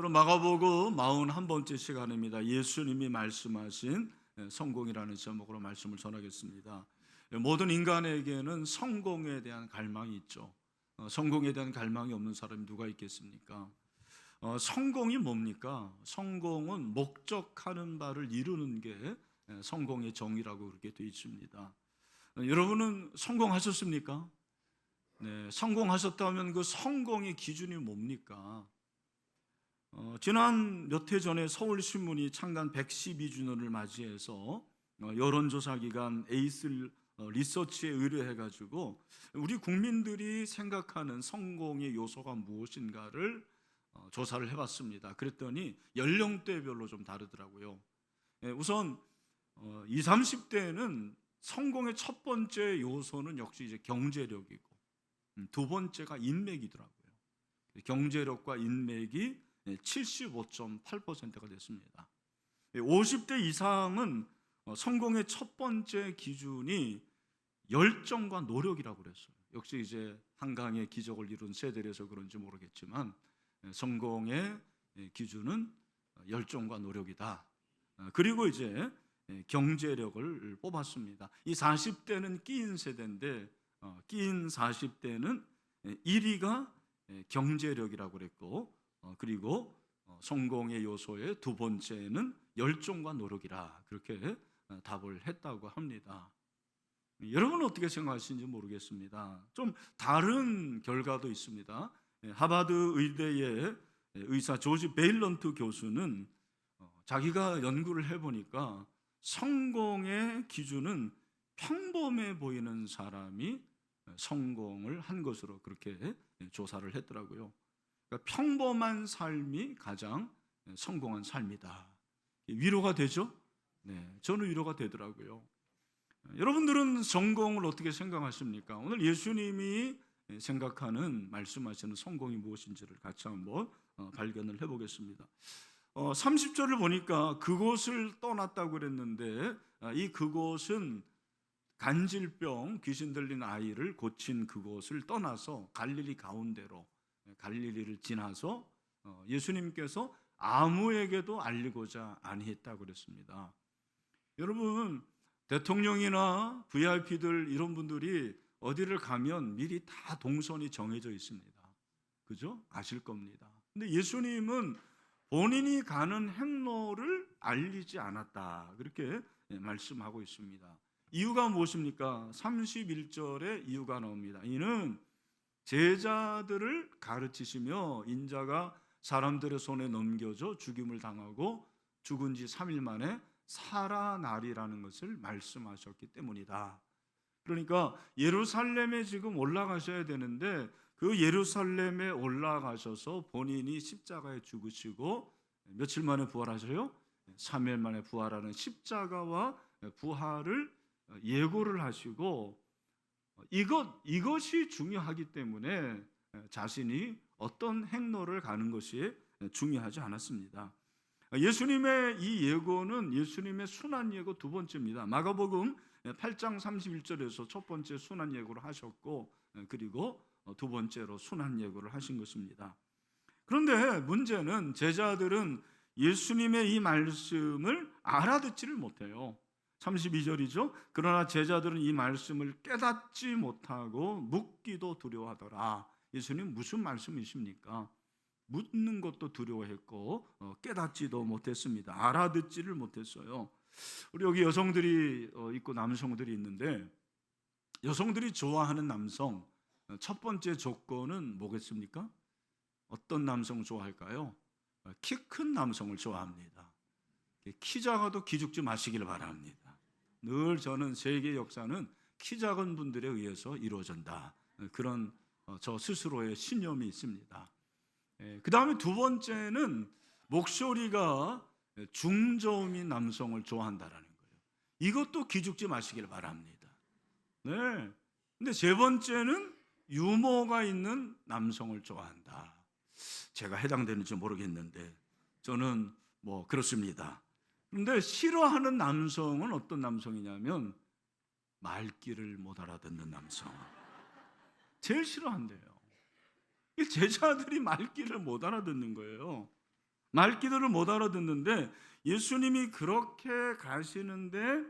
오늘 마가복음 41번째 시간입니다. 예수님이 말씀하신 성공이라는 제목으로 말씀을 전하겠습니다. 모든 인간에게는 성공에 대한 갈망이 있죠. 성공에 대한 갈망이 없는 사람이 누가 있겠습니까? 성공이 뭡니까? 성공은 목적하는 바를 이루는 게 성공의 정의라고 그렇게 되어 있습니다. 여러분은 성공하셨습니까? 네, 성공하셨다면 그 성공의 기준이 뭡니까? 지난 몇 해 전에 서울신문이 창간 112주년을 맞이해서 여론조사기관 에이스 리서치에 의뢰해가지고 우리 국민들이 생각하는 성공의 요소가 무엇인가를 조사를 해봤습니다. 그랬더니 연령대별로 좀 다르더라고요. 우선 20, 30대는 성공의 첫 번째 요소는 역시 이제 경제력이고 두 번째가 인맥이더라고요. 경제력과 인맥이 75.8%가 됐습니다. 50대 이상은 성공의 첫 번째 기준이 열정과 노력이라고 그랬어요. 역시 이제 한강의 기적을 이룬 세대라서 그런지 모르겠지만 성공의 기준은 열정과 노력이다. 그리고 이제 경제력을 뽑았습니다. 이 40대는 끼인 세대인데 끼인 40대는 1위가 경제력이라고 그랬고 그리고 성공의 요소의 두 번째는 열정과 노력이라 그렇게 답을 했다고 합니다. 여러분은 어떻게 생각하시는지 모르겠습니다. 좀 다른 결과도 있습니다. 하버드 의대의 의사 조지 베일런트 교수는 자기가 연구를 해보니까 성공의 기준은 평범해 보이는 사람이 성공을 한 것으로 그렇게 조사를 했더라고요. 그러니까 평범한 삶이 가장 성공한 삶이다. 위로가 되죠? 네, 저는 위로가 되더라고요. 여러분들은 성공을 어떻게 생각하십니까? 오늘 예수님이 생각하는 말씀하시는 성공이 무엇인지를 같이 한번 발견을 해보겠습니다. 30절을 보니까 그곳을 떠났다고 그랬는데 이 그곳은 간질병, 귀신 들린 아이를 고친 그곳을 떠나서 갈릴리 가운데로 갈릴리를 지나서 예수님께서 아무에게도 알리고자 아니했다고 그랬습니다. 여러분, 대통령이나 VIP들 이런 분들이 어디를 가면 미리 다 동선이 정해져 있습니다. 그죠? 아실 겁니다. 근데 예수님은 본인이 가는 행로를 알리지 않았다. 그렇게 말씀하고 있습니다. 이유가 무엇입니까? 31절에 이유가 나옵니다. 이는 제자들을 가르치시며 인자가 사람들의 손에 넘겨져 죽임을 당하고 죽은 지 3일 만에 살아나리라는 것을 말씀하셨기 때문이다. 그러니까 예루살렘에 지금 올라가셔야 되는데 그 예루살렘에 올라가셔서 본인이 십자가에 죽으시고 며칠 만에 부활하셔요? 3일 만에 부활하는 십자가와 부활을 예고를 하시고 이것이 중요하기 때문에 자신이 어떤 행로를 가는 것이 중요하지 않았습니다. 예수님의 이 예고는 예수님의 순환 예고 두 번째입니다. 마가복음 8장 31절에서 첫 번째 순환 예고를 하셨고 그리고 두 번째로 순환 예고를 하신 것입니다. 그런데 문제는 제자들은 예수님의 이 말씀을 알아듣지를 못해요. 32절이죠. 그러나 제자들은 이 말씀을 깨닫지 못하고 묻기도 두려워하더라. 예수님 무슨 말씀이십니까? 묻는 것도 두려워했고 깨닫지도 못했습니다. 알아듣지를 못했어요. 우리 여기 여성들이 있고 남성들이 있는데 여성들이 좋아하는 남성 첫 번째 조건은 뭐겠습니까? 어떤 남성 좋아할까요? 키 큰 남성을 좋아합니다. 키 작아도 기죽지 마시길 바랍니다. 늘 저는 세계 역사는 키 작은 분들에 의해서 이루어진다. 그런 저 스스로의 신념이 있습니다. 그 다음에 두 번째는 목소리가 중저음인 남성을 좋아한다라는 거예요. 이것도 기죽지 마시길 바랍니다. 네. 근데 세 번째는 유머가 있는 남성을 좋아한다. 제가 해당되는지 모르겠는데 저는 뭐 그렇습니다. 그런데 싫어하는 남성은 어떤 남성이냐면 말귀를 못 알아듣는 남성. 제일 싫어한대요. 제자들이 말귀를 못 알아듣는 거예요. 말귀들을 못 알아듣는데 예수님이 그렇게 가시는데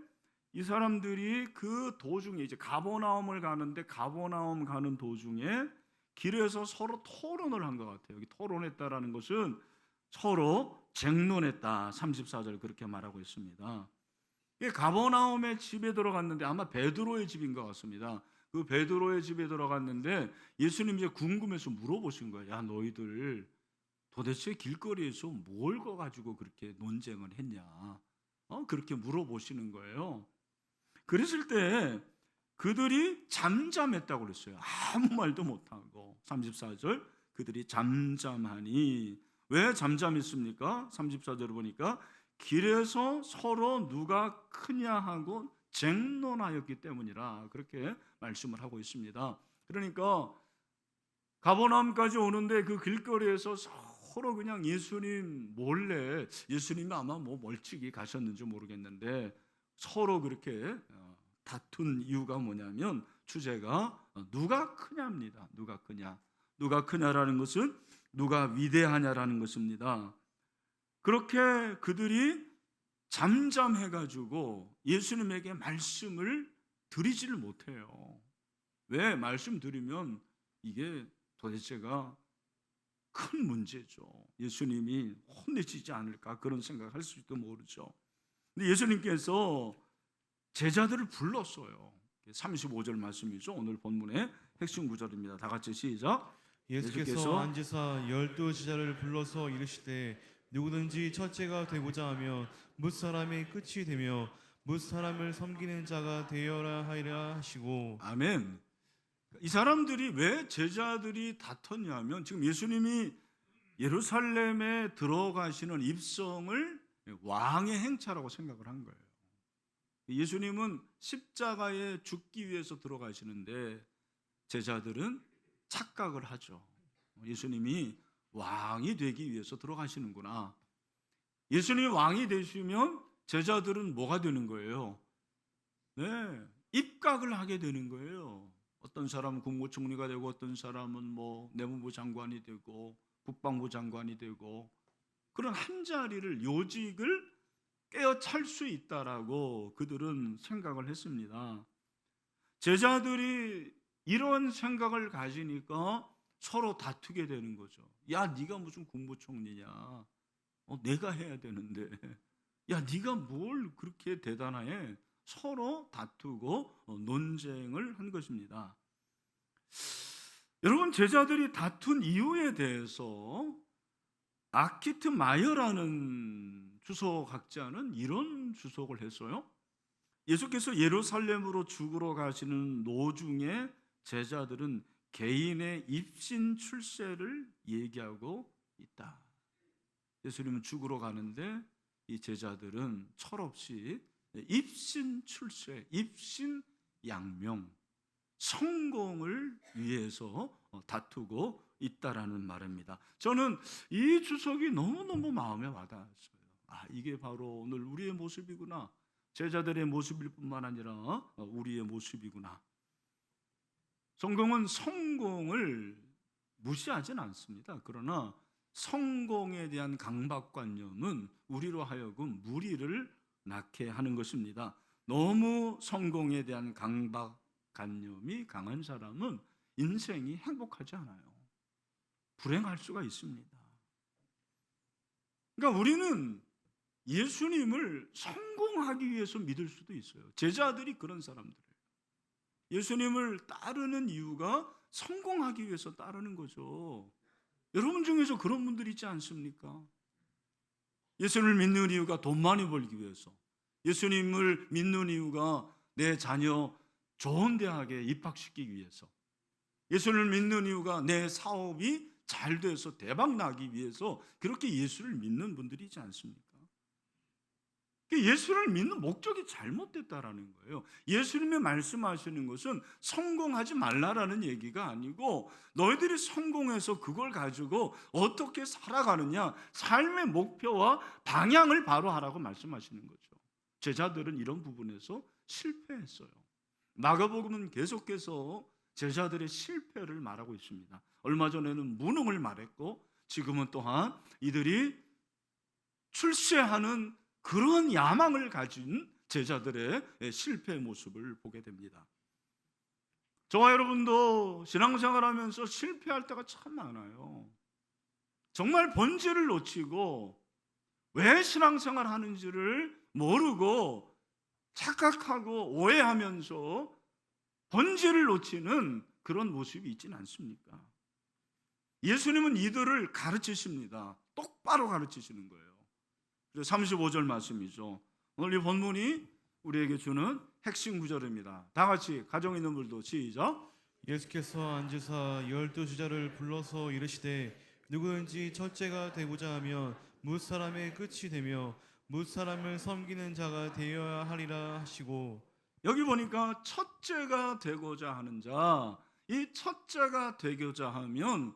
이 사람들이 그 도중에 이제 가버나움을 가는데 가버나움 가는 도중에 길에서 서로 토론을 한 것 같아요. 여기 토론했다라는 것은 서로 쟁론했다. 34절 그렇게 말하고 있습니다. 가버나움의 집에 들어갔는데 아마 베드로의 집인 것 같습니다. 그 베드로의 집에 들어갔는데 예수님 이제 궁금해서 물어보신 거예요. 야, 너희들 도대체 길거리에서 뭘 거 가지고 그렇게 논쟁을 했냐? 그렇게 물어보시는 거예요. 그랬을 때 그들이 잠잠했다고 그랬어요. 아무 말도 못하고. 34절 그들이 잠잠하니. 왜 잠잠했습니까? 34절을 보니까 길에서 서로 누가 크냐 하고 쟁론하였기 때문이라 그렇게 말씀을 하고 있습니다. 그러니까 가버나움까지 오는데 그 길거리에서 서로 그냥 예수님 몰래, 예수님이 아마 뭐 멀찍이 가셨는지 모르겠는데 서로 그렇게 다툰 이유가 뭐냐면 주제가 누가 크냐입니다. 누가 크냐. 누가 크냐라는 것은 누가 위대하냐라는 것입니다. 그렇게 그들이 잠잠해가지고 예수님에게 말씀을 드리지를 못해요. 왜? 말씀 드리면 이게 도대체가 큰 문제죠. 예수님이 혼내시지 않을까 그런 생각할 수도 모르죠. 근데 예수님께서 제자들을 불렀어요. 35절 말씀이죠. 오늘 본문의 핵심 구절입니다. 다 같이 시작. 예수께서 앉으사 12제자를 불러서 이르시되 누구든지 첫째가 되고자 하며 무사람의 끝이 되며 무사람을 섬기는 자가 되어라 하리라 하시고. 아멘. 이 사람들이 왜 제자들이 다퉜냐면 지금 예수님이 예루살렘에 들어가시는 입성을 왕의 행차라고 생각을 한 거예요. 예수님은 십자가에 죽기 위해서 들어가시는데 제자들은 착각을 하죠. 예수님이 왕이 되기 위해서 들어가시는구나. 예수님이 왕이 되시면 제자들은 뭐가 되는 거예요? 네, 입각을 하게 되는 거예요. 어떤 사람은 국무총리가 되고 어떤 사람은 뭐 내무부 장관이 되고 국방부 장관이 되고 그런 한 자리를 요직을 깨어찰 수 있다라고 그들은 생각을 했습니다. 제자들이 이런 생각을 가지니까 서로 다투게 되는 거죠. 야, 네가 무슨 국무총리냐? 내가 해야 되는데. 야, 네가 뭘 그렇게 대단해? 서로 다투고 논쟁을 한 것입니다. 여러분, 제자들이 다툰 이유에 대해서 아키트 마이어라는 주석학자는 이런 주석을 했어요. 예수께서 예루살렘으로 죽으러 가시는 노중에 제자들은 개인의 입신 출세를 얘기하고 있다. 예수님은 죽으러 가는데 이 제자들은 철없이 입신 출세, 입신 양명, 성공을 위해서 다투고 있다라는 말입니다. 저는 이 주석이 너무너무 마음에 와닿았어요. 이게 바로 오늘 우리의 모습이구나. 제자들의 모습일 뿐만 아니라 우리의 모습이구나. 성경은 성공을 무시하진 않습니다. 그러나 성공에 대한 강박관념은 우리로 하여금 무리를 낳게 하는 것입니다. 너무 성공에 대한 강박관념이 강한 사람은 인생이 행복하지 않아요. 불행할 수가 있습니다. 그러니까 우리는 예수님을 성공하기 위해서 믿을 수도 있어요. 제자들이 그런 사람들이에요. 예수님을 따르는 이유가 성공하기 위해서 따르는 거죠. 여러분 중에서 그런 분들 있지 않습니까? 예수님을 믿는 이유가 돈 많이 벌기 위해서, 예수님을 믿는 이유가 내 자녀 좋은 대학에 입학시키기 위해서, 예수님을 믿는 이유가 내 사업이 잘 돼서 대박 나기 위해서 그렇게 예수를 믿는 분들이 있지 않습니까? 예수를 믿는 목적이 잘못됐다라는 거예요. 예수님이 말씀하시는 것은 성공하지 말라라는 얘기가 아니고 너희들이 성공해서 그걸 가지고 어떻게 살아가느냐, 삶의 목표와 방향을 바로 하라고 말씀하시는 거죠. 제자들은 이런 부분에서 실패했어요. 마가복음은 계속해서 제자들의 실패를 말하고 있습니다. 얼마 전에는 무능을 말했고 지금은 또한 이들이 출세하는 그런 야망을 가진 제자들의 실패의 모습을 보게 됩니다. 저와 여러분도 신앙생활하면서 실패할 때가 참 많아요. 정말 본질을 놓치고 왜 신앙생활 하는지를 모르고 착각하고 오해하면서 본질을 놓치는 그런 모습이 있지는 않습니까? 예수님은 이들을 가르치십니다. 똑바로 가르치시는 거예요. 35절 말씀이죠. 오늘 이 본문이 우리에게 주는 핵심 구절입니다. 다 같이 가정 있는 분들도 시작. 예수께서 앉으사 12제자를 불러서 이르시되 누구든지 첫째가 되고자 하면 무사람의 끝이 되며 무사람을 섬기는 자가 되어야 하리라 하시고, 여기 보니까 첫째가 되고자 하는 자, 이 첫째가 되고자 하면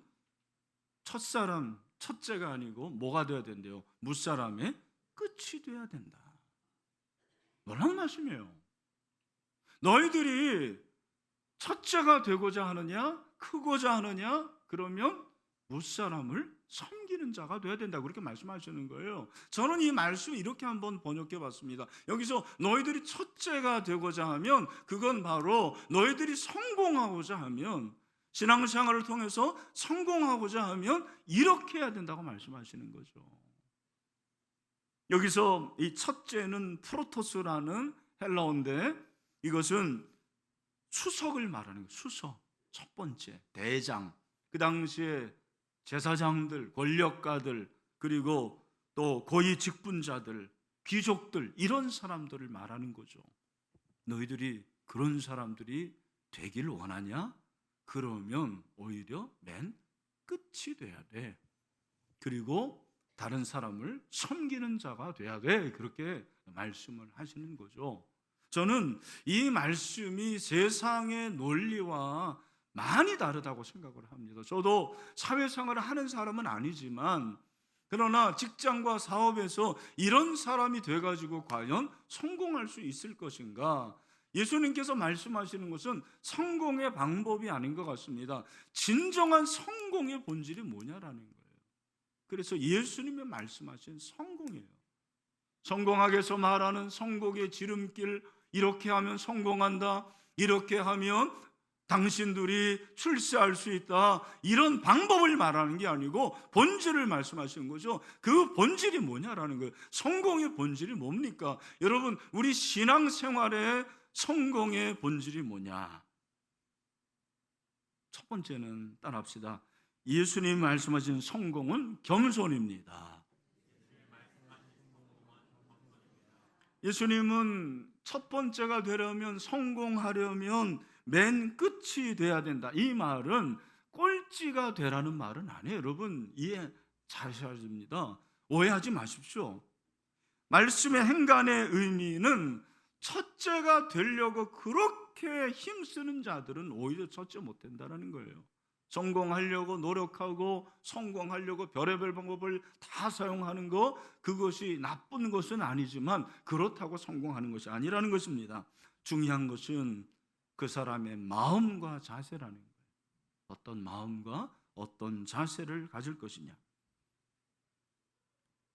첫사람, 첫째가 아니고 뭐가 되어야 된대요? 무사람의 끝이 돼야 된다. 놀라운 말씀이에요. 너희들이 첫째가 되고자 하느냐, 크고자 하느냐, 그러면 무사람을 섬기는 자가 돼야 된다, 그렇게 말씀하시는 거예요. 저는 이 말씀 이렇게 한번 번역해 봤습니다. 여기서 너희들이 첫째가 되고자 하면 그건 바로 너희들이 성공하고자 하면, 신앙생활을 통해서 성공하고자 하면 이렇게 해야 된다고 말씀하시는 거죠. 여기서 이 첫째는 프로토스라는 헬라어인데 이것은 수석을 말하는 거예요. 수석, 첫 번째, 대장. 그 당시에 제사장들, 권력가들, 그리고 또 고위 직분자들, 귀족들, 이런 사람들을 말하는 거죠. 너희들이 그런 사람들이 되길 원하냐? 그러면 오히려 맨 끝이 돼야 돼. 그리고 다른 사람을 섬기는 자가 돼야 돼. 그렇게 말씀을 하시는 거죠. 저는 이 말씀이 세상의 논리와 많이 다르다고 생각을 합니다. 저도 사회생활을 하는 사람은 아니지만, 그러나 직장과 사업에서 이런 사람이 돼가지고 과연 성공할 수 있을 것인가? 예수님께서 말씀하시는 것은 성공의 방법이 아닌 것 같습니다. 진정한 성공의 본질이 뭐냐라는 거예요. 그래서 예수님이 말씀하신 성공이에요. 성공학에서 말하는 성공의 지름길, 이렇게 하면 성공한다, 이렇게 하면 당신들이 출세할 수 있다, 이런 방법을 말하는 게 아니고 본질을 말씀하시는 거죠. 그 본질이 뭐냐라는 거예요. 성공의 본질이 뭡니까? 여러분, 우리 신앙생활의 성공의 본질이 뭐냐? 첫 번째는 따라합시다. 예수님 말씀하신 성공은 겸손입니다. 예수님은 첫 번째가 되려면, 성공하려면 맨 끝이 돼야 된다, 이 말은 꼴찌가 되라는 말은 아니에요. 여러분, 이해 잘하셔야 됩니다. 오해하지 마십시오. 말씀의 행간의 의미는 첫째가 되려고 그렇게 힘쓰는 자들은 오히려 첫째 못 된다는 거예요. 성공하려고 노력하고 성공하려고 별의별 방법을 다 사용하는 거, 그것이 나쁜 것은 아니지만 그렇다고 성공하는 것이 아니라는 것입니다. 중요한 것은 그 사람의 마음과 자세라는 거예요. 어떤 마음과 어떤 자세를 가질 것이냐.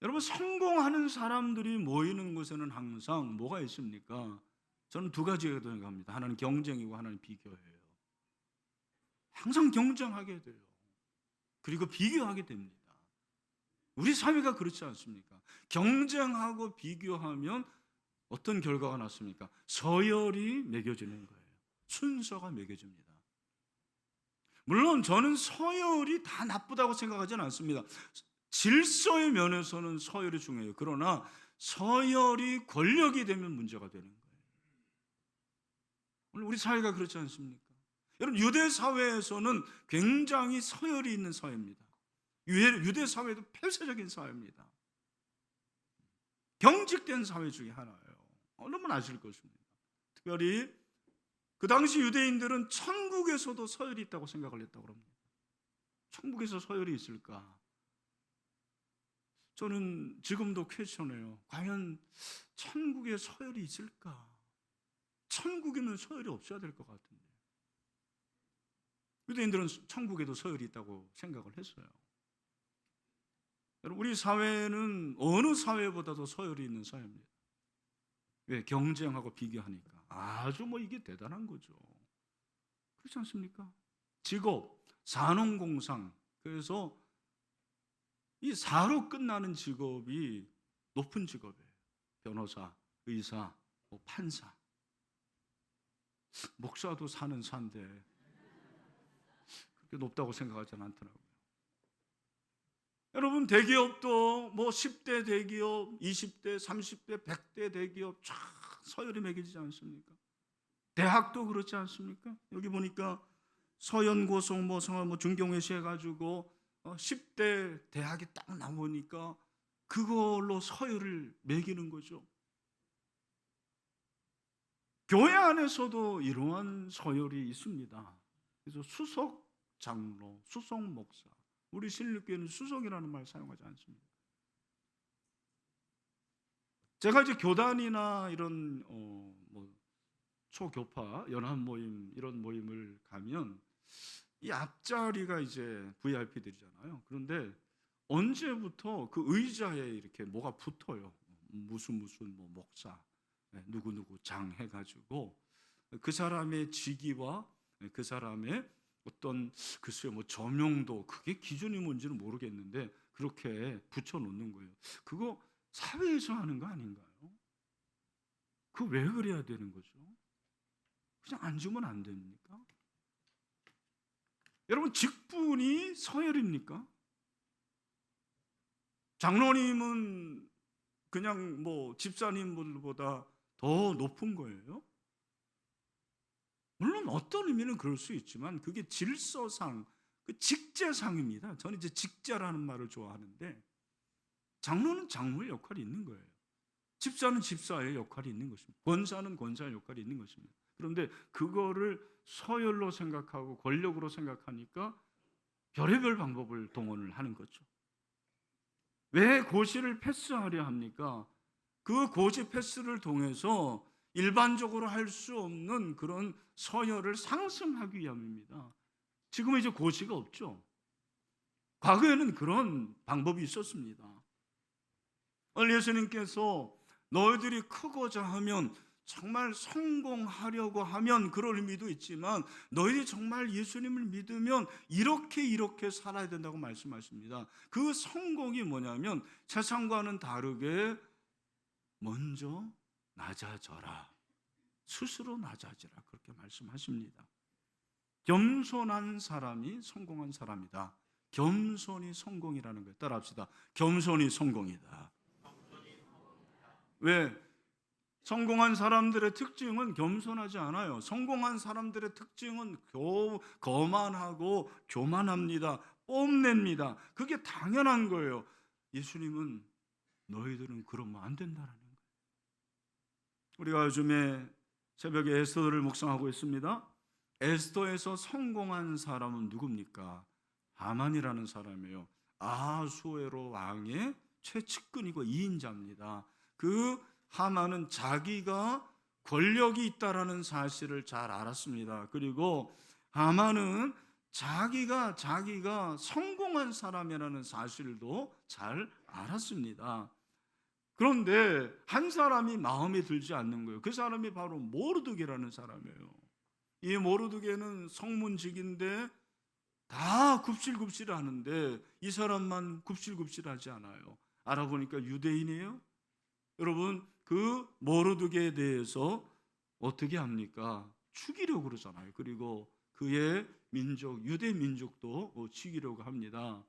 여러분, 성공하는 사람들이 모이는 곳에는 항상 뭐가 있습니까? 저는 두 가지가 생각합니다. 하나는 경쟁이고 하나는 비교예요. 항상 경쟁하게 돼요. 그리고 비교하게 됩니다. 우리 사회가 그렇지 않습니까? 경쟁하고 비교하면 어떤 결과가 났습니까? 서열이 매겨지는 거예요. 순서가 매겨집니다. 물론 저는 서열이 다 나쁘다고 생각하지는 않습니다. 질서의 면에서는 서열이 중요해요. 그러나 서열이 권력이 되면 문제가 되는 거예요. 오늘 우리 사회가 그렇지 않습니까? 여러분, 유대 사회에서는 굉장히 서열이 있는 사회입니다. 유대 사회도 폐쇄적인 사회입니다. 경직된 사회 중에 하나예요. 여러분 아실 것입니다. 특별히 그 당시 유대인들은 천국에서도 서열이 있다고 생각을 했다고 합니다. 천국에서 서열이 있을까? 저는 지금도 퀘스천해요. 과연 천국에 서열이 있을까? 천국에는 서열이 없어야 될 것 같은데. 유대인들은 천국에도 서열이 있다고 생각을 했어요. 여러분, 우리 사회는 어느 사회보다도 서열이 있는 사회입니다. 왜? 경쟁하고 비교하니까. 아주 이게 대단한 거죠. 그렇지 않습니까? 직업, 산업공상. 그래서 이 사로 끝나는 직업이 높은 직업이에요. 변호사, 의사, 판사. 목사도 사는 산데 그렇게 높다고 생각하지는 않더라고요. 여러분, 대기업도 10대 대기업, 20대, 30대, 100대 대기업 쫙 서열이 매겨지지 않습니까? 대학도 그렇지 않습니까? 여기 보니까 서연고성 중경외시 해가지고 10대 대학이 딱 나오니까 그걸로 서열을 매기는 거죠. 교회 안에서도 이러한 서열이 있습니다. 그래서 수석 장로, 수석 목사. 우리 신律교회는 수석이라는 말 사용하지 않습니다. 제가 이제 교단이나 이런 초교파 연합 모임 이런 모임을 가면 이 앞자리가 이제 VIP들이잖아요. 그런데 언제부터 그 의자에 이렇게 뭐가 붙어요. 무슨 목사, 누구 장 해가지고 그 사람의 직위와 그 사람의 어떤 글쎄요 저명도, 그게 기준이 뭔지는 모르겠는데 그렇게 붙여놓는 거예요. 그거 사회에서 하는 거 아닌가요? 그 왜 그래야 되는 거죠? 그냥 앉으면 안 됩니까? 여러분, 직분이 서열입니까? 장로님은 그냥 집사님들보다 더 높은 거예요? 물론 어떤 의미는 그럴 수 있지만 그게 질서상, 그 직제상입니다. 저는 이제 직제라는 말을 좋아하는데, 장로는 장로의 역할이 있는 거예요. 집사는 집사의 역할이 있는 것입니다. 권사는 권사의 역할이 있는 것입니다. 그런데 그거를 서열로 생각하고 권력으로 생각하니까 별의별 방법을 동원을 하는 거죠. 왜 고시를 패스하려 합니까? 그 고시 패스를 통해서 일반적으로 할 수 없는 그런 서열을 상승하기 위함입니다. 지금은 이제 고시가 없죠. 과거에는 그런 방법이 있었습니다. 오늘 예수님께서 너희들이 크고자 하면, 정말 성공하려고 하면 그럴 의미도 있지만, 너희들이 정말 예수님을 믿으면 이렇게 살아야 된다고 말씀하십니다. 그 성공이 뭐냐면 세상과는 다르게 먼저 낮아져라, 스스로 낮아지라, 그렇게 말씀하십니다. 겸손한 사람이 성공한 사람이다. 겸손이 성공이라는 거예요. 따라합시다. 겸손이 성공이다. 왜? 성공한 사람들의 특징은 겸손하지 않아요. 성공한 사람들의 특징은 거만하고 교만합니다. 뽐냅니다. 그게 당연한 거예요. 예수님은 너희들은 그러면 안 된다라는 거예요. 우리가 요즘에 새벽에 에스더를 묵상하고 있습니다. 에스더에서 성공한 사람은 누굽니까? 하만이라는 사람이에요. 아수에로 왕의 최측근이고 2인자입니다. 그 하만은 자기가 권력이 있다라는 사실을 잘 알았습니다. 그리고 하만은 자기가 성공한 사람이라는 사실도 잘 알았습니다. 그런데 한 사람이 마음에 들지 않는 거예요. 그 사람이 바로 모르드게라는 사람이에요. 이 모르드게는 성문직인데 다 굽실굽실하는데 이 사람만 굽실굽실하지 않아요. 알아보니까 유대인이에요. 여러분, 그 모르드게에 대해서 어떻게 합니까? 죽이려고 그러잖아요. 그리고 그의 민족, 유대 민족도 죽이려고 합니다.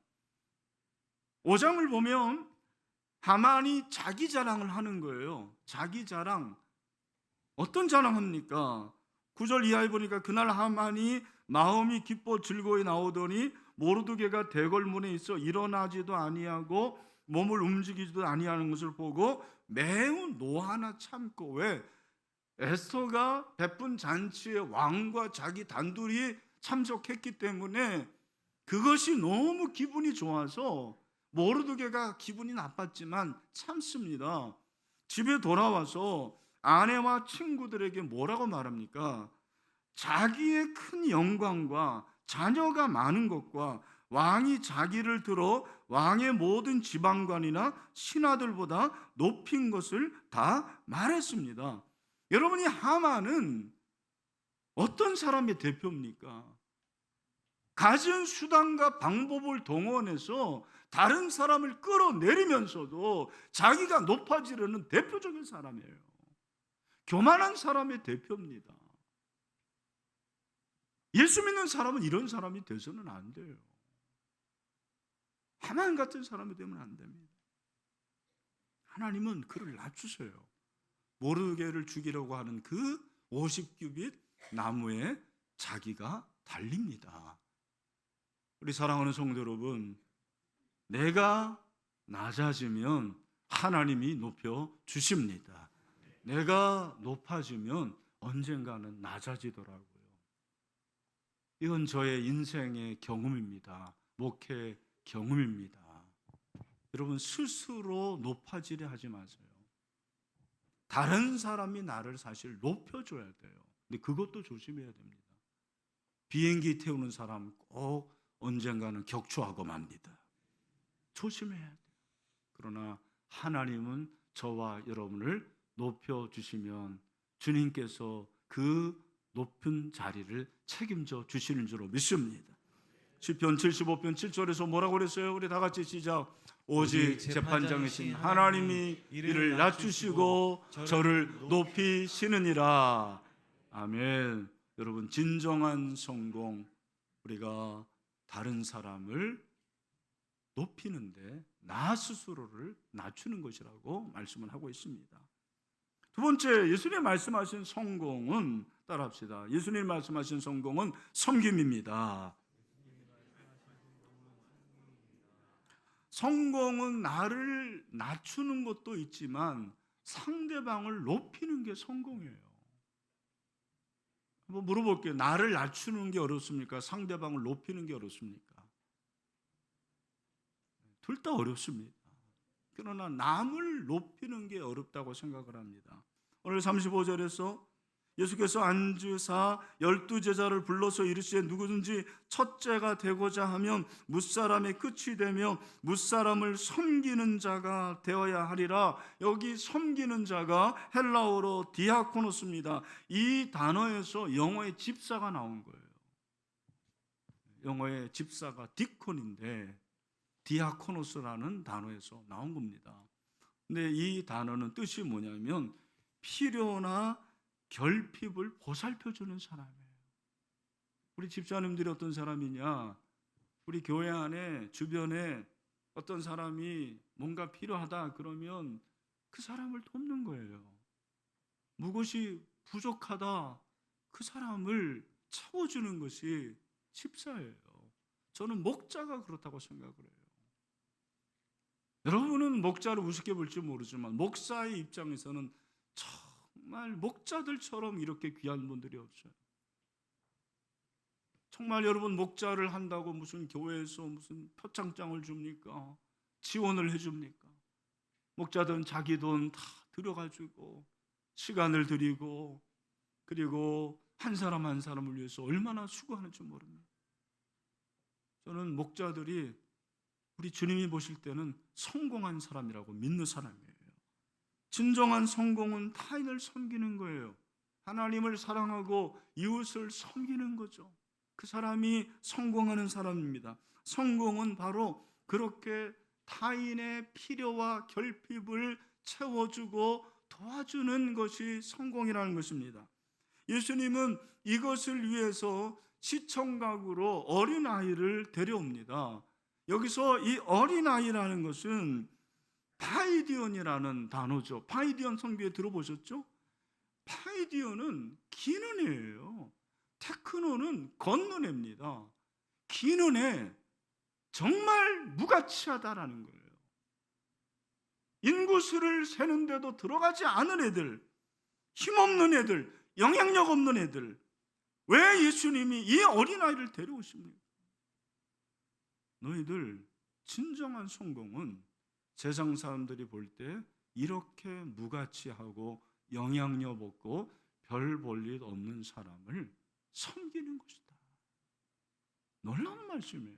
5장을 보면 하만이 자기 자랑을 하는 거예요. 자기 자랑. 어떤 자랑합니까? 9절 이하에 보니까 그날 하만이 마음이 기뻐 즐거이 나오더니 모르드게가 대궐문에 있어 일어나지도 아니하고 몸을 움직이지도 아니하는 것을 보고 매우 노하나 참고, 왜? 에스더가 베푼 잔치에 왕과 자기 단둘이 참석했기 때문에 그것이 너무 기분이 좋아서 모르드게가 기분이 나빴지만 참습니다. 집에 돌아와서 아내와 친구들에게 뭐라고 말합니까? 자기의 큰 영광과 자녀가 많은 것과 왕이 자기를 들어 왕의 모든 지방관이나 신하들보다 높인 것을 다 말했습니다. 여러분이 하만은 어떤 사람의 대표입니까? 가진 수단과 방법을 동원해서 다른 사람을 끌어내리면서도 자기가 높아지려는 대표적인 사람이에요. 교만한 사람의 대표입니다. 예수 믿는 사람은 이런 사람이 돼서는 안 돼요. 하만 같은 사람이 되면 안 됩니다. 하나님은 그를 낮추세요. 모르게를 죽이려고 하는 그 50규빗 나무에 자기가 달립니다. 우리 사랑하는 성도 여러분, 내가 낮아지면 하나님이 높여 주십니다. 내가 높아지면 언젠가는 낮아지더라고요. 이건 저의 인생의 경험입니다. 목회 경험입니다. 여러분, 스스로 높아지려 하지 마세요. 다른 사람이 나를 사실 높여줘야 돼요. 근데 그것도 조심해야 됩니다. 비행기 태우는 사람 꼭 언젠가는 격추하고 맙니다. 조심해야 돼요. 그러나 하나님은 저와 여러분을 높여주시면 주님께서 그 높은 자리를 책임져 주시는 줄로 믿습니다. 시편 75편 7절에서 뭐라고 그랬어요? 우리 다 같이 시작. 오직 재판장이신 하나님이 이를 낮추시고 저를 높이시느니라. 아멘. 여러분, 진정한 성공, 우리가 다른 사람을 높이는데 나 스스로를 낮추는 것이라고 말씀을 하고 있습니다. 두 번째, 예수님 말씀하신 성공은, 따라합시다. 예수님 말씀하신 성공은 섬김입니다. 성공은 나를 낮추는 것도 있지만 상대방을 높이는 게 성공이에요. 한번 물어볼게요. 나를 낮추는 게 어렵습니까? 상대방을 높이는 게 어렵습니까? 둘 다 어렵습니다. 그러나 남을 높이는 게 어렵다고 생각을 합니다. 오늘 35절에서 예수께서 앉으사 12제자를 불러서 이르시되 누구든지 첫째가 되고자 하면 뭇사람의 끝이 되며 뭇사람을 섬기는 자가 되어야 하리라. 여기 섬기는 자가 헬라어로 디아코노스입니다. 이 단어에서 영어의 집사가 나온 거예요. 영어의 집사가 디콘인데 디아코노스라는 단어에서 나온 겁니다. 근데 이 단어는 뜻이 뭐냐면 필요나 결핍을 보살펴주는 사람이에요. 우리 집사님들이 어떤 사람이냐? 우리 교회 안에 주변에 어떤 사람이 뭔가 필요하다 그러면 그 사람을 돕는 거예요. 무엇이 부족하다 그 사람을 채워주는 것이 집사예요. 저는 목자가 그렇다고 생각을 해요. 여러분은 목자를 우습게 볼지 모르지만 목사의 입장에서는 정말 목자들처럼 이렇게 귀한 분들이 없어요. 정말 여러분, 목자를 한다고 무슨 교회에서 무슨 표창장을 줍니까? 지원을 해줍니까? 목자들은 자기 돈 다 들여가지고 시간을 들이고 그리고 한 사람 한 사람을 위해서 얼마나 수고하는지 모릅니다. 저는 목자들이 우리 주님이 보실 때는 성공한 사람이라고 믿는 사람이에요. 진정한 성공은 타인을 섬기는 거예요. 하나님을 사랑하고 이웃을 섬기는 거죠. 그 사람이 성공하는 사람입니다. 성공은 바로 그렇게 타인의 필요와 결핍을 채워주고 도와주는 것이 성공이라는 것입니다. 예수님은 이것을 위해서 시청각으로 어린아이를 데려옵니다. 여기서 이 어린아이라는 것은 파이디언이라는 단어죠. 파이디언 성경에 들어보셨죠? 파이디언은 기는 애예요. 테크노는 걷는 애입니다. 기는 애, 정말 무가치하다라는 거예요. 인구수를 세는데도 들어가지 않은 애들, 힘없는 애들, 영향력 없는 애들, 왜 예수님이 이 어린아이를 데려오십니까? 너희들 진정한 성공은 세상 사람들이 볼 때 이렇게 무가치하고 영향력 없고 별 볼 일 없는 사람을 섬기는 것이다. 놀라운 말씀이에요.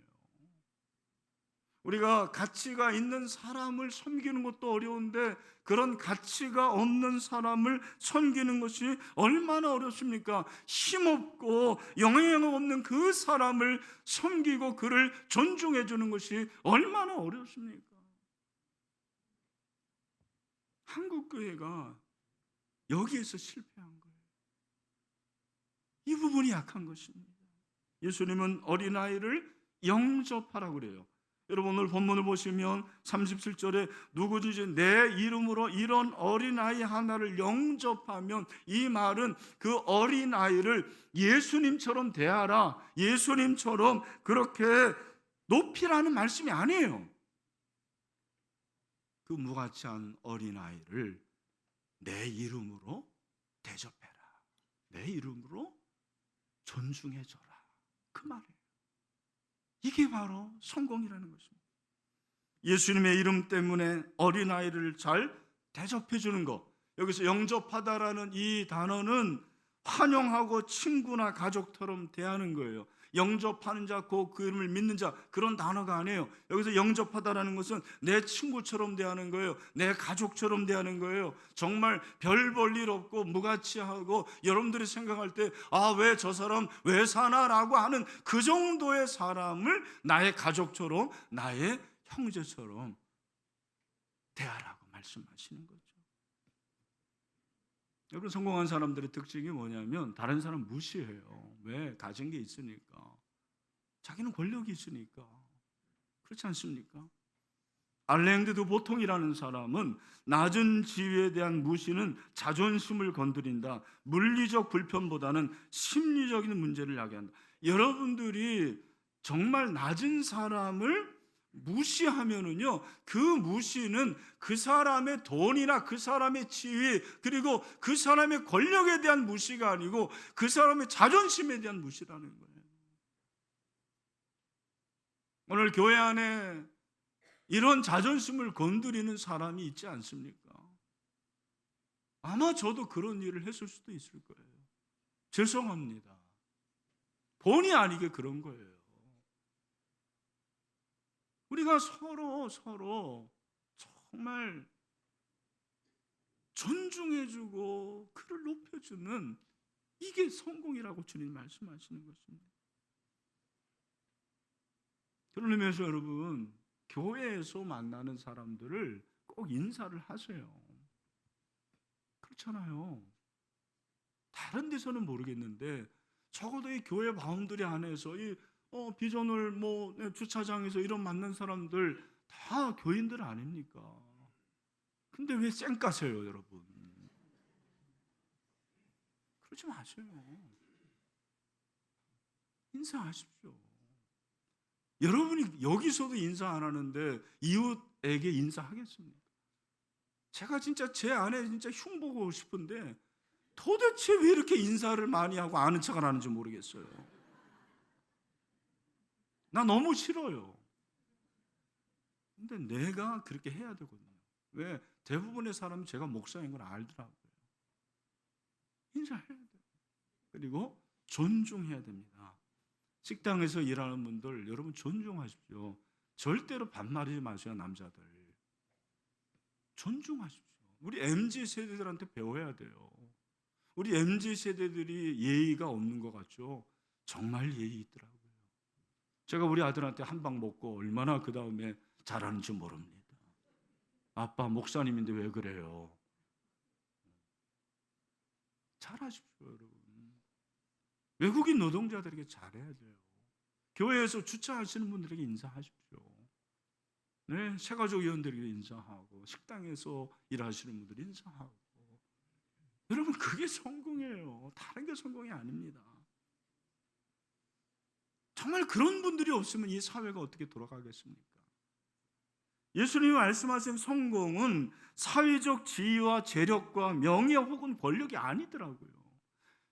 우리가 가치가 있는 사람을 섬기는 것도 어려운데 그런 가치가 없는 사람을 섬기는 것이 얼마나 어렵습니까? 힘없고 영향 없는 그 사람을 섬기고 그를 존중해 주는 것이 얼마나 어렵습니까? 한국 교회가 여기에서 실패한 거예요. 이 부분이 약한 것입니다. 예수님은 어린아이를 영접하라고 그래요. 여러분 오늘 본문을 보시면 37절에 누구든지 내 이름으로 이런 어린아이 하나를 영접하면, 이 말은 그 어린아이를 예수님처럼 대하라, 예수님처럼 그렇게 높이라는 말씀이 아니에요. 그 무가치한 어린아이를 내 이름으로 대접해라, 내 이름으로 존중해줘라, 그 말이에요. 이게 바로 성공이라는 것입니다. 예수님의 이름 때문에 어린아이를 잘 대접해 주는 것, 여기서 영접하다라는 이 단어는 환영하고 친구나 가족처럼 대하는 거예요. 영접하는 자, 그 이름을 믿는 자, 그런 단어가 아니에요. 여기서 영접하다라는 것은 내 친구처럼 대하는 거예요. 내 가족처럼 대하는 거예요. 정말 별 볼 일 없고 무가치하고 여러분들이 생각할 때 왜 저 사람 왜 사나라고 하는 그 정도의 사람을 나의 가족처럼, 나의 형제처럼 대하라고 말씀하시는 거죠. 여러분, 성공한 사람들의 특징이 뭐냐면 다른 사람 무시해요. 왜? 가진 게 있으니까. 자기는 권력이 있으니까. 그렇지 않습니까? 알랭드 드 보통이라는 사람은 낮은 지위에 대한 무시는 자존심을 건드린다, 물리적 불편보다는 심리적인 문제를 야기한다. 여러분들이 정말 낮은 사람을 무시하면은요, 그 무시는 그 사람의 돈이나 그 사람의 지위, 그리고 그 사람의 권력에 대한 무시가 아니고 그 사람의 자존심에 대한 무시라는 거예요. 오늘 교회 안에 이런 자존심을 건드리는 사람이 있지 않습니까? 아마 저도 그런 일을 했을 수도 있을 거예요. 죄송합니다. 본의 아니게 그런 거예요. 우리가 서로 정말 존중해주고 그를 높여주는, 이게 성공이라고 주님 말씀하시는 것입니다. 그런 의미에서 여러분, 교회에서 만나는 사람들을 꼭 인사를 하세요. 그렇잖아요. 다른 데서는 모르겠는데 적어도 이 교회 바운더리 안에서 이 비전을 주차장에서 이런 만난 사람들 다 교인들 아닙니까? 근데 왜 쌩까세요, 여러분? 그러지 마세요. 인사하십시오. 여러분이 여기서도 인사 안 하는데 이웃에게 인사하겠습니까? 제가 진짜 제 안에 진짜 흉보고 싶은데 도대체 왜 이렇게 인사를 많이 하고 아는 척을 하는지 모르겠어요. 나 너무 싫어요. 근데 내가 그렇게 해야 되거든요. 왜? 대부분의 사람은 제가 목사인 걸 알더라고요. 인사해야 돼요. 그리고 존중해야 됩니다. 식당에서 일하는 분들, 여러분 존중하십시오. 절대로 반말하지 마세요, 남자들. 존중하십시오. 우리 MZ 세대들한테 배워야 돼요. 우리 MZ 세대들이 예의가 없는 것 같죠? 정말 예의 있더라고요. 제가 우리 아들한테 한 방 먹고 얼마나 그 다음에 잘하는지 모릅니다. 아빠 목사님인데 왜 그래요? 잘하십시오, 여러분. 외국인 노동자들에게 잘해야 돼요. 교회에서 주차하시는 분들에게 인사하십시오. 네, 새가족 위원들에게 인사하고, 식당에서 일하시는 분들 인사하고. 여러분, 그게 성공이에요. 다른 게 성공이 아닙니다. 정말 그런 분들이 없으면 이 사회가 어떻게 돌아가겠습니까? 예수님이 말씀하신 성공은 사회적 지위와 재력과 명예 혹은 권력이 아니더라고요.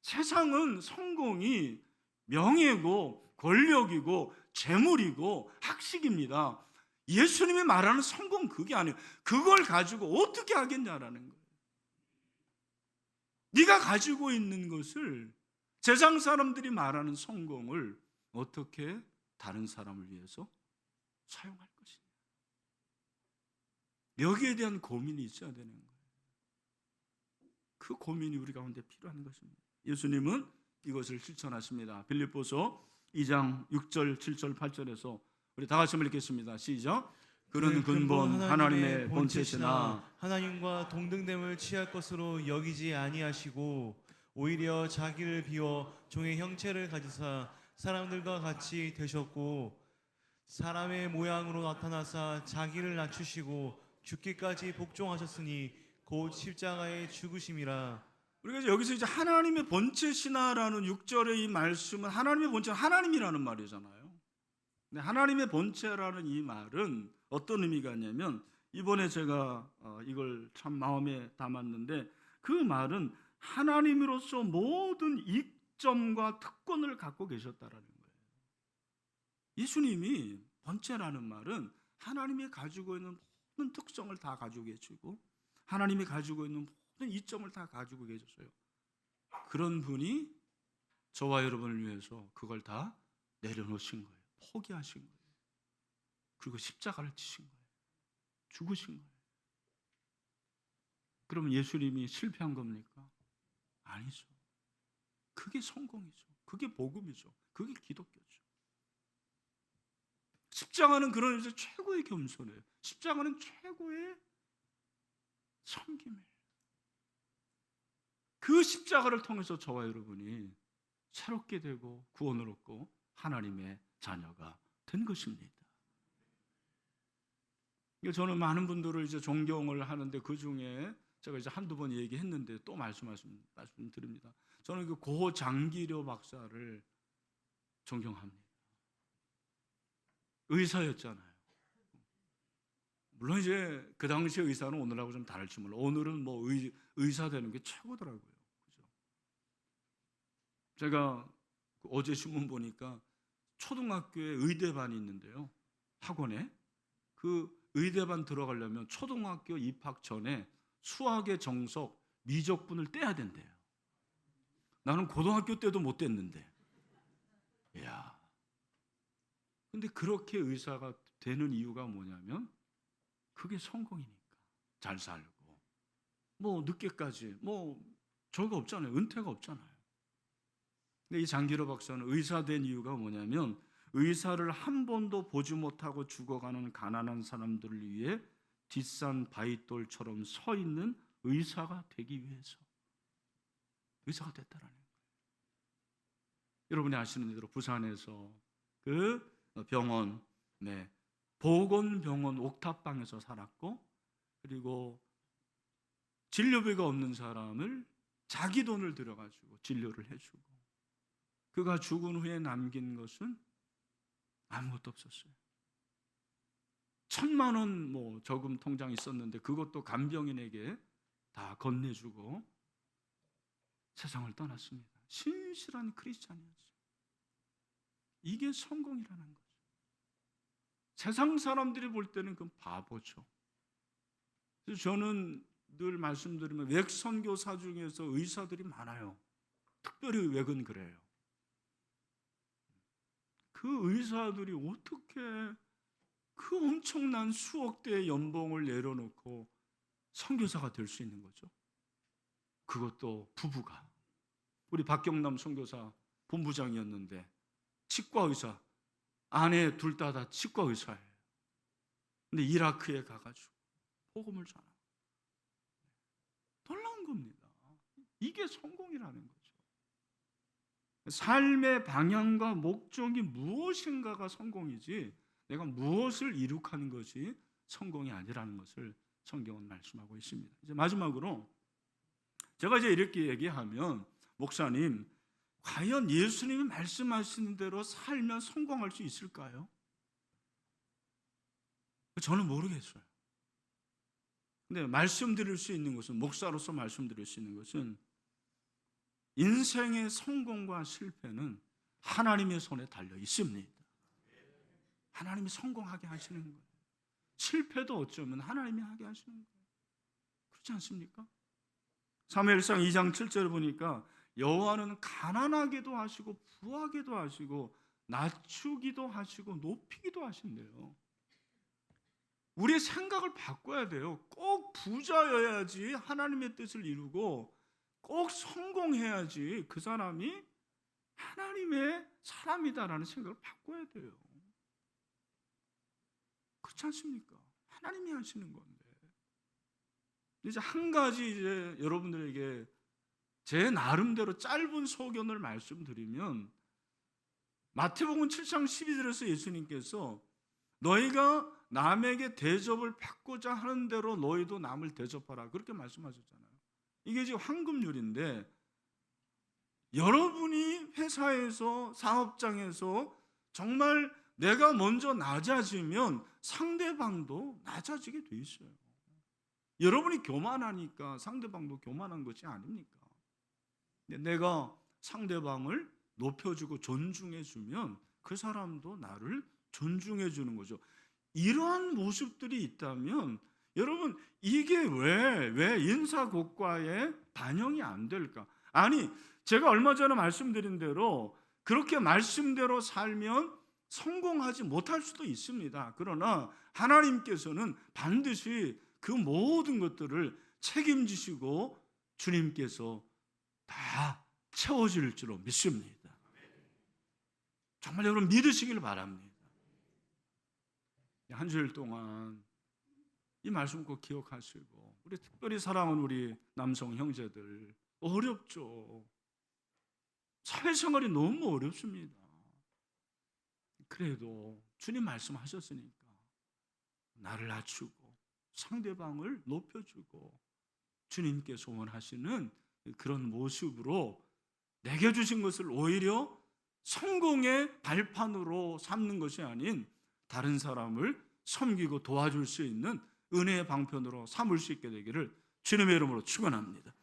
세상은 성공이 명예고 권력이고 재물이고 학식입니다. 예수님이 말하는 성공은 그게 아니에요. 그걸 가지고 어떻게 하겠냐라는 거예요. 네가 가지고 있는 것을, 세상 사람들이 말하는 성공을 어떻게 다른 사람을 위해서 사용할 것이냐. 여기에 대한 고민이 있어야 되는 거예요. 그 고민이 우리 가운데 필요한 것입니다. 예수님은 이것을 실천하십니다. 빌립보서 2장 6절, 7절, 8절에서 우리 다 같이 한번 읽겠습니다. 시작. 그는 근본 하나님의 본체시나 하나님과 동등됨을 취할 것으로 여기지 아니하시고 오히려 자기를 비워 종의 형체를 가지사 사람들과 같이 되셨고 사람의 모양으로 나타나사 자기를 낮추시고 죽기까지 복종하셨으니 곧 십자가에 죽으심이라. 우리가 여기서 이제 하나님의 본체시나라는 6절의 이 말씀은 하나님의 본체는 하나님이라는 말이잖아요. 근데 하나님의 본체라는 이 말은 어떤 의미가 있냐면 이번에 제가 이걸 참 마음에 담았는데 그 말은 하나님으로서 모든 이점과 특권을 갖고 계셨다라는 거예요. 예수님이 본체라는 말은 하나님이 가지고 있는 모든 특성을 다 가지고 계시고 하나님이 가지고 있는 모든 이점을 다 가지고 계셨어요. 그런 분이 저와 여러분을 위해서 그걸 다 내려놓으신 거예요. 포기하신 거예요. 그리고 십자가를 지신 거예요. 죽으신 거예요. 그러면 예수님이 실패한 겁니까? 아니죠. 그게 성공이죠. 그게 복음이죠. 그게 기독교죠. 십자가는 그런 의미에서 최고의 겸손이에요. 십자가는 최고의 섬김이에요. 그 십자가를 통해서 저와 여러분이 새롭게 되고 구원을 얻고 하나님의 자녀가 된 것입니다. 저는 많은 분들을 이제 존경을 하는데 그 중에 제가 이제 한두 번 얘기했는데 또 말씀드립니다. 저는 그 고장기료 박사를 존경합니다. 의사였잖아요. 물론 이제 그 당시 의사는 오늘하고 좀 다를지 몰라. 오늘은 뭐 의사 되는 게 최고더라고요. 그죠? 제가 어제 신문 보니까 초등학교에 의대반이 있는데요. 학원에 그 의대반 들어가려면 초등학교 입학 전에 수학의 정석, 미적분을 떼야 된대요. 나는 고등학교 때도 못 뗐는데. 이야. 근데 그렇게 의사가 되는 이유가 뭐냐면 그게 성공이니까. 잘 살고 뭐 늦게까지 뭐 저거 없잖아요. 은퇴가 없잖아요. 근데 이 장기로 박사는 의사 된 이유가 뭐냐면 의사를 한 번도 보지 못하고 죽어가는 가난한 사람들을 위해 뒷산 바위돌처럼 서 있는 의사가 되기 위해서 의사가 됐다라는 거예요. 여러분이 아시는 대로 부산에서 그 병원, 보건병원 옥탑방에서 살았고, 그리고 진료비가 없는 사람을 자기 돈을 들여가지고 진료를 해주고, 그가 죽은 후에 남긴 것은 아무것도 없었어요. 1,000만 원 뭐 저금 통장이 있었는데 그것도 간병인에게 다 건네주고 세상을 떠났습니다. 신실한 크리스찬이었어요. 이게 성공이라는 거죠. 세상 사람들이 볼 때는 그건 바보죠. 그래서 저는 늘 말씀드리면 외국 선교사 중에서 의사들이 많아요. 특별히 외국은 그래요. 그 의사들이 어떻게 그 엄청난 수억 대의 연봉을 내려놓고 선교사가 될 수 있는 거죠? 그것도 부부가. 우리 박경남 선교사 본부장이었는데 치과 의사, 아내 둘 다 치과 의사예요. 근데 이라크에 가가지고 복음을 전하고 놀라운 겁니다. 이게 성공이라는 거죠. 삶의 방향과 목적이 무엇인가가 성공이지 내가 무엇을 이룩하는 것이 성공이 아니라는 것을 성경은 말씀하고 있습니다. 이제 마지막으로 제가 이제 이렇게 얘기하면 목사님, 과연 예수님이 말씀하시는 대로 살면 성공할 수 있을까요? 저는 모르겠어요. 근데 말씀드릴 수 있는 것은, 목사로서 말씀드릴 수 있는 것은 인생의 성공과 실패는 하나님의 손에 달려 있습니다. 하나님이 성공하게 하시는 거예요. 실패도 어쩌면 하나님이 하게 하시는 거예요. 그렇지 않습니까? 사무엘상 2장 7절을 보니까 여호와는 가난하게도 하시고 부하게도 하시고 낮추기도 하시고 높이기도 하신대요. 우리의 생각을 바꿔야 돼요. 꼭 부자여야지 하나님의 뜻을 이루고 꼭 성공해야지 그 사람이 하나님의 사람이다라는 생각을 바꿔야 돼요. 그렇지 않습니까? 하나님이 하시는 건데. 이제 한 가지 이제 여러분들에게 제 나름대로 짧은 소견을 말씀드리면, 마태복음 7장 12절에서 예수님께서 너희가 남에게 대접을 받고자 하는 대로 너희도 남을 대접하라, 그렇게 말씀하셨잖아요. 이게 지금 황금률인데, 여러분이 회사에서 사업장에서 정말 내가 먼저 낮아지면 상대방도 낮아지게 돼 있어요. 여러분이 교만하니까 상대방도 교만한 것이 아닙니까? 내가 상대방을 높여주고 존중해주면 그 사람도 나를 존중해주는 거죠. 이러한 모습들이 있다면 여러분, 이게 왜 인사고과에 반영이 안 될까? 아니, 제가 얼마 전에 말씀드린 대로 그렇게 말씀대로 살면 성공하지 못할 수도 있습니다. 그러나 하나님께서는 반드시 그 모든 것들을 책임지시고 주님께서 다 채워질 줄로 믿습니다. 정말 여러분 믿으시길 바랍니다. 한 주일 동안 이 말씀 꼭 기억하시고, 우리 특별히 사랑하는 우리 남성 형제들, 어렵죠. 사회생활이 너무 어렵습니다. 그래도 주님 말씀하셨으니까 나를 낮추고 상대방을 높여주고 주님께서 원하시는 그런 모습으로 내게 주신 것을 오히려 성공의 발판으로 삼는 것이 아닌 다른 사람을 섬기고 도와줄 수 있는 은혜의 방편으로 삼을 수 있게 되기를 주님의 이름으로 축원합니다.